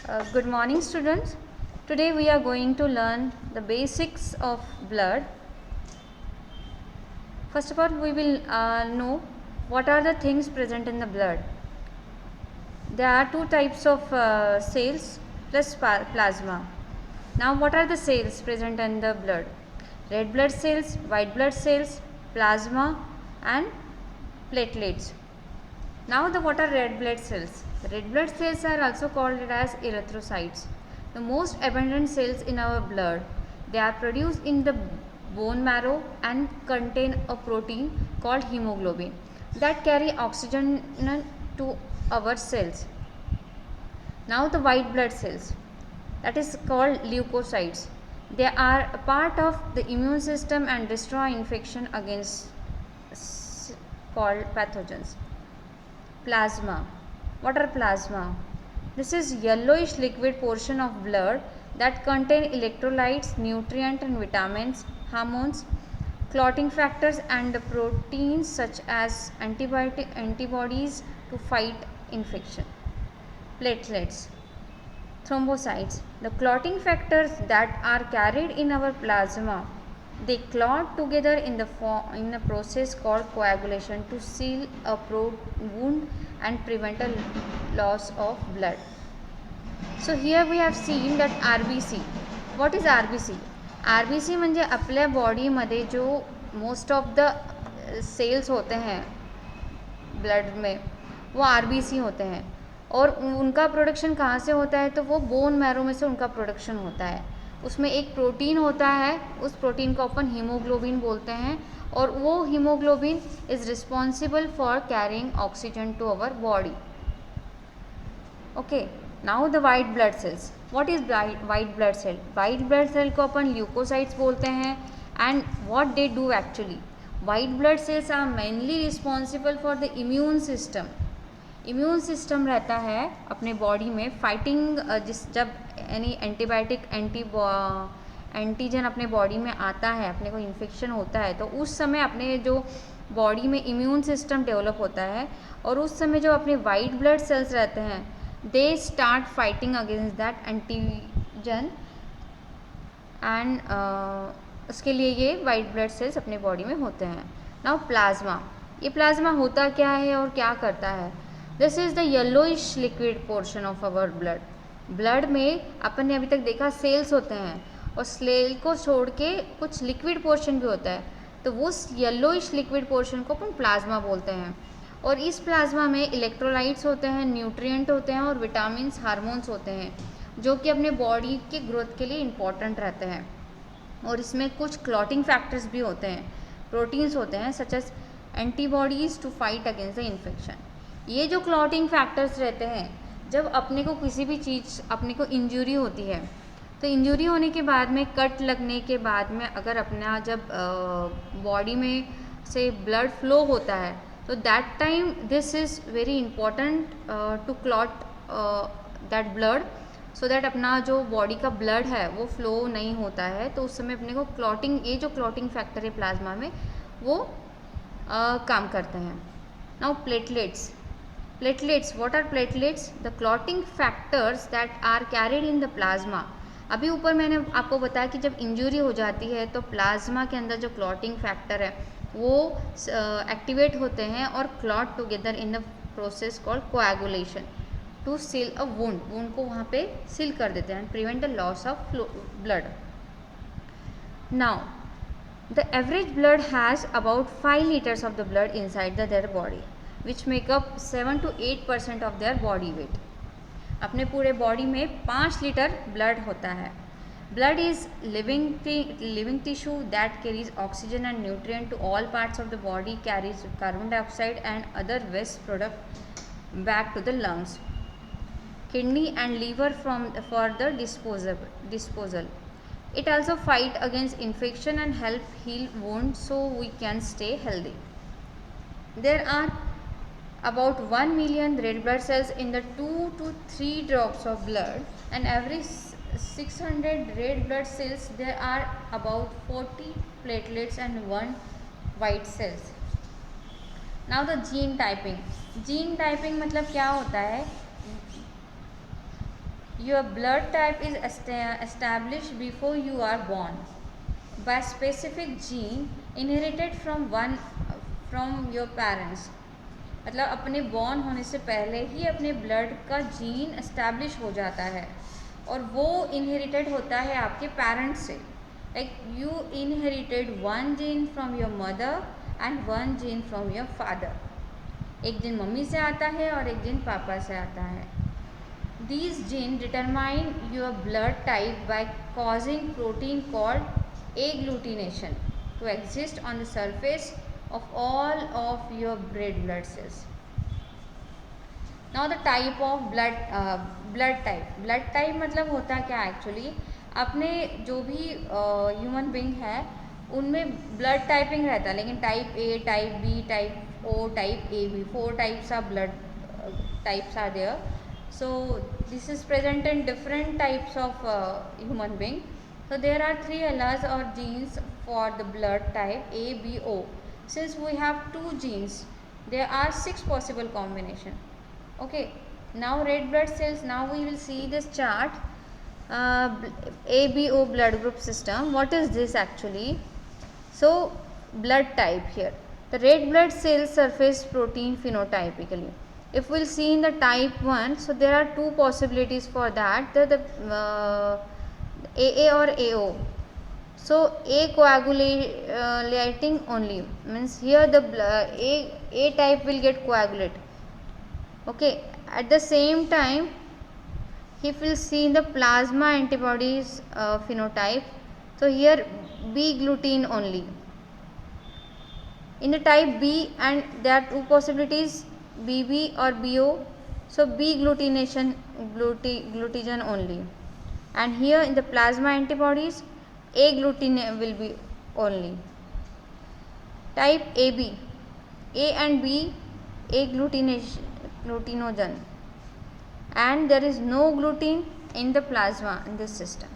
Good morning, students. Today we are going to learn the basics of blood. First of all, we will know what are the things present in the blood. There are two types of cells plus plasma. Now, what are the cells present in the blood? Red blood cells, white blood cells, plasma and platelets. Now, what are red blood cells? Red blood cells are also called as erythrocytes. The most abundant cells in our blood. They are produced in the bone marrow and contain a protein called hemoglobin that carry oxygen to our cells. Now the white blood cells, that is called leukocytes. They are a part of the immune system and destroy infection against called pathogens. Plasma. What are plasma? This is yellowish liquid portion of blood that contain electrolytes, nutrients and vitamins, hormones, clotting factors and proteins such as antibodies to fight infection. Platelets. Thrombocytes. The clotting factors that are carried in our plasma, they clot together in a process called coagulation to seal a wound and prevent a loss of blood. So here we have seen that RBC. What is RBC? RBC म्हणजे आपल्या बॉडीमध्ये जो most of the sales होते हैं blood में वो RBC होते हैं और उनका प्रोडक्शन कहाँ से होता है तो वो बोन मैरो में से उनका प्रोडक्शन होता है. उसमें एक प्रोटीन होता है, उस प्रोटीन को अपन हीमोग्लोबिन बोलते हैं और वो haemoglobin is responsible for carrying oxygen to our body. Okay, now the white blood cells. What is white blood cell? White blood cell को अपन ल्यूकोसाइट्स बोलते हैं. And what they do actually? White blood cells are mainly responsible for the immune system. Immune system रहता है अपने body में fighting, जब यानी एंटीबायोटिक एंटीजन अपने बॉडी में आता है, अपने को इन्फेक्शन होता है तो उस समय अपने जो बॉडी में इम्यून सिस्टम डेवलप होता है और उस समय जो अपने वाइट ब्लड सेल्स रहते हैं they start fighting against that antigen and उसके लिए ये वाइट ब्लड सेल्स अपने बॉडी में होते हैं. Now plasma. ये प्लाज्मा होता क्या है और क्या करता है? This is the yellowish liquid portion of our blood. Blood में अपन ने अभी तक देखा सेल्स होते हैं और सेल को छोड़ के कुछ लिक्विड पोर्शन भी होता है, तो वो येलोइश लिक्विड पोर्शन को अपन प्लाज्मा बोलते हैं. और इस प्लाज्मा में इलेक्ट्रोलाइट्स होते हैं, न्यूट्रिएंट होते हैं और विटामिन्स, हार्मोन्स होते हैं जो कि अपने बॉडी के ग्रोथ के लिए इम्पॉर्टेंट रहते हैं. और इसमें कुछ क्लॉटिंग फैक्टर्स भी होते हैं, प्रोटीन्स होते हैं such as antibodies to fight against the infection. ये जो क्लॉटिंग फैक्टर्स रहते हैं, जब अपने को किसी भी चीज़ अपने को इंजरी होती है तो इंजरी होने के बाद में, कट लगने के बाद में अगर अपना जब बॉडी में से ब्लड फ्लो होता है तो that time this is very important to clot that blood so that अपना जो बॉडी का ब्लड है वो फ्लो नहीं होता है. तो उस समय अपने को क्लॉटिंग, ये जो क्लॉटिंग फैक्टर है प्लाज्मा में वो काम करते हैं. Now platelets. Platelets. What are platelets? The clotting factors that are carried in the plasma. अभी ऊपर मैंने आपको बताया कि जब इंजरी हो जाती है तो प्लाज्मा के अंदर जो क्लॉटिंग फैक्टर है वो एक्टिवेट होते हैं और clot together in the process called coagulation to seal a wound. Wound को वहाँ पे सील कर देते हैं and prevent the loss of blood. Now the average blood has about 5 liters of the blood inside the their body which make up 7 to 8% of their body weight. अपने पूरे body में 5 litre blood होता है. Blood is living tissue that carries oxygen and nutrient to all parts of the body, carries carbon dioxide and other waste product back to the lungs, kidney and liver for the disposal. It also fight against infection and help heal wounds so we can stay healthy. There are about 1 million red blood cells in the 2 to 3 drops of blood, and every 600 red blood cells there are about 40 platelets and 1 white cells. Now the gene typing. Gene typing मतलब क्या होता है? Your blood type is established before you are born by specific gene inherited from your parents. मतलब अपने born होने से पहले ही अपने ब्लड का जीन एस्टैब्लिश हो जाता है और वो इनहेरिटेड होता है आपके पेरेंट्स से. Like you inherited one gene from your mother and one gene from your father. एक जीन मम्मी से आता है और एक जीन पापा से आता है. These genes determine your blood type by causing protein called agglutination to exist on the surface of all of your red blood cells. Now the type of blood type. Blood type मतलब होता क्या actually, अपने जो भी human being है उनमें blood typing रहता है, लेकिन type A, type B, type O, type A B, 4 types of blood types are there. So this is present in different types of human being. So there are 3 alleles or genes for the blood type A, B, O. Since we have 2 genes, there are 6 possible combination. Okay, now red blood cells. Now we will see this chart. ABO blood group system. What is this actually? So blood type here. The red blood cells surface protein phenotypically. If we'll see in the type 1, so there are 2 possibilities for that, the AA or AO. So A coagulating only means here the A type will get coagulate. Okay, at the same time if we'll see in the plasma antibodies phenotype, so here B gluten only. In the type B, and there are 2 possibilities, BB or BO. So B glutination, gluten only. And here in the plasma antibodies, A gluten will be only. Type AB, A and B, A glutinogen, and there is no gluten in the plasma in this system.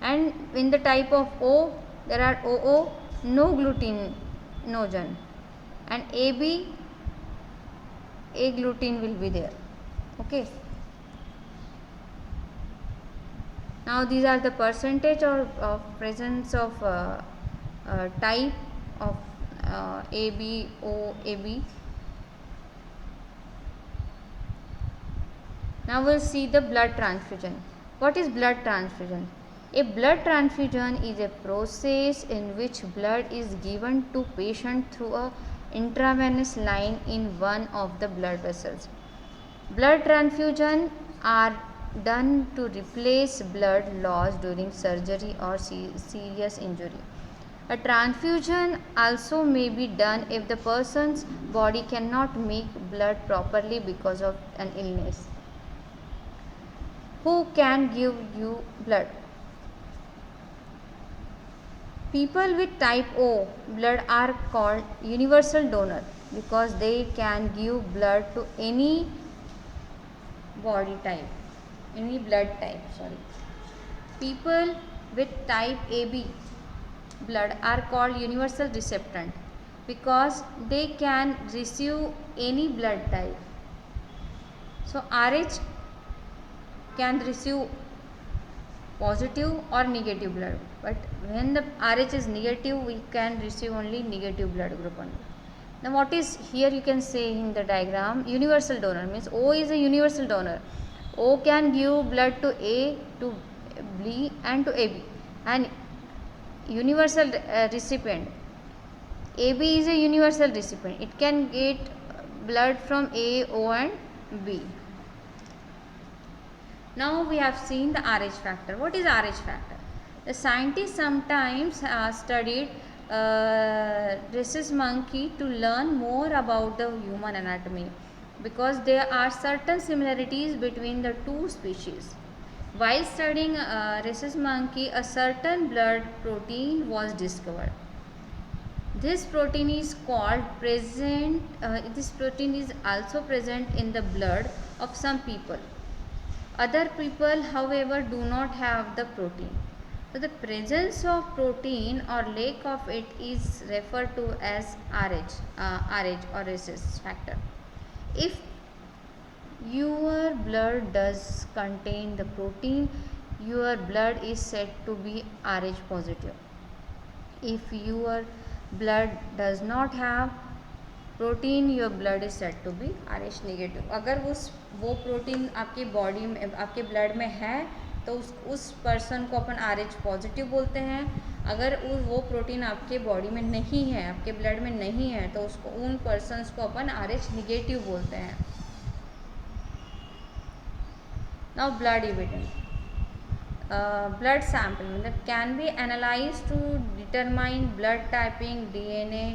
And in the type of O, there are OO, no glutinogen, and AB, A gluten will be there. Okay, now these are the percentage of presence of type of AB, O, AB. Now we'll see the blood transfusion. What is blood transfusion? A blood transfusion is a process in which blood is given to patient through a intravenous line in one of the blood vessels. Blood transfusion are done to replace blood lost during surgery or serious injury. A transfusion also may be done if the person's body cannot make blood properly because of an illness. Who can give you blood? People with type O blood are called universal donor because they can give blood to any body type, any blood type. People with type AB blood are called universal recipient because they can receive any blood type. So RH can receive positive or negative blood, but when the RH is negative, we can receive only negative blood group only. Now what is here, you can say in the diagram, universal donor means O is a universal donor. O can give blood to A, to B and to AB, and universal recipient AB is a universal recipient, it can get blood from A, O and B. Now we have seen the RH factor. What is RH factor? The scientists sometimes studied rhesus monkey to learn more about the human anatomy because there are certain similarities between the 2 species. While studying rhesus monkey, a certain blood protein was discovered. This protein is this protein is also present in the blood of some people. Other people, however, do not have the protein. So the presence of protein or lack of it is referred to as RH or rhesus factor. If your blood does contain the protein, your blood is said to be Rh positive. If your blood does not have protein, your blood is set to be RH negative. अगर वो protein आपके body में, आपके blood में है, तो उस person को अपन RH पॉजिटिव बोलते हैं. अगर वो प्रोटीन आपके बॉडी में नहीं है, आपके ब्लड में नहीं है, तो उसको, उन पर्सनस को अपन RH निगेटिव बोलते हैं. Now blood evidence. Blood sample मतलब can be analyse to determine blood typing, DNA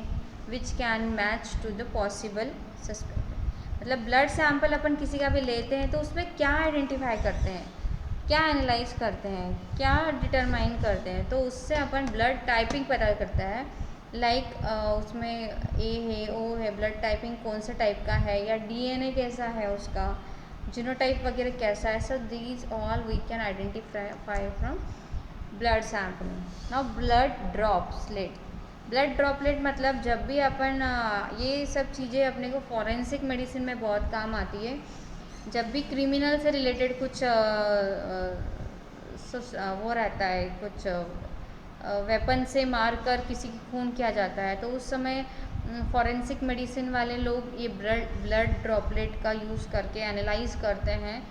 which can match to the possible suspect. मतलब ब्लड सैंपल अपन किसी का भी लेते हैं तो उसमें क्या आइडेंटिफाई करते हैं, क्या एनालाइज करते हैं, क्या डिटरमाइन करते हैं, तो उससे अपन ब्लड टाइपिंग पता करता है. लाइक उसमें A है, O है, ब्लड टाइपिंग कौन सा टाइप का है, या DNA कैसा है उसका, जीनोटाइप वगैरह कैसा है. So these all we can identify from blood sample. Now blood droplet. Blood droplet मतलब जब भी अपन ये सब चीज़ें अपने को फॉरेंसिक मेडिसिन में बहुत काम आती है. जब भी क्रिमिनल से रिलेटेड कुछ वो रहता है, कुछ वेपन से मार कर किसी की खून किया जाता है, तो उस समय फॉरेंसिक मेडिसिन वाले लोग ये ब्लड ड्रॉपलेट का यूज़ करके एनालाइज करते हैं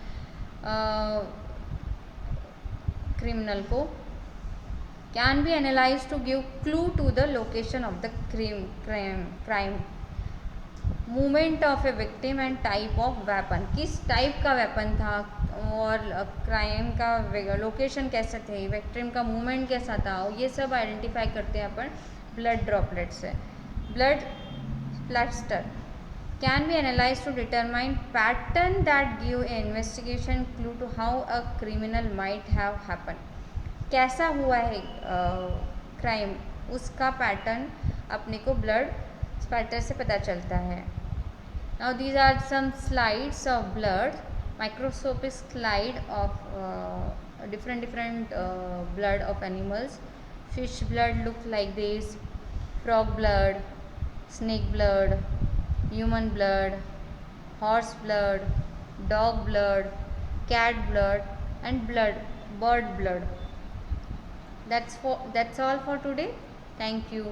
क्रिमिनल को. Can be analyzed to give clue to the location of the crime. Movement of a victim and type of weapon. किस टाइप का वेपन था और क्राइम का लोकेशन कैसे थे, विक्टिम का मूवमेंट कैसा था, ये सब आइडेंटिफाई करते हैं अपन ब्लड ड्रॉपलेट से. Blood splatter can be analyzed to determine pattern that give an investigation clue to how a criminal might have happened. कैसा हुआ है क्राइम, उसका पैटर्न अपने को ब्लड स्पैटर से पता चलता है. Now these are some slides of blood. Microscopic slide of different blood of animals. Fish blood look like this, frog blood, snake blood, human blood, horse blood, dog blood, cat blood, and bird blood. That's all for today. Thank you.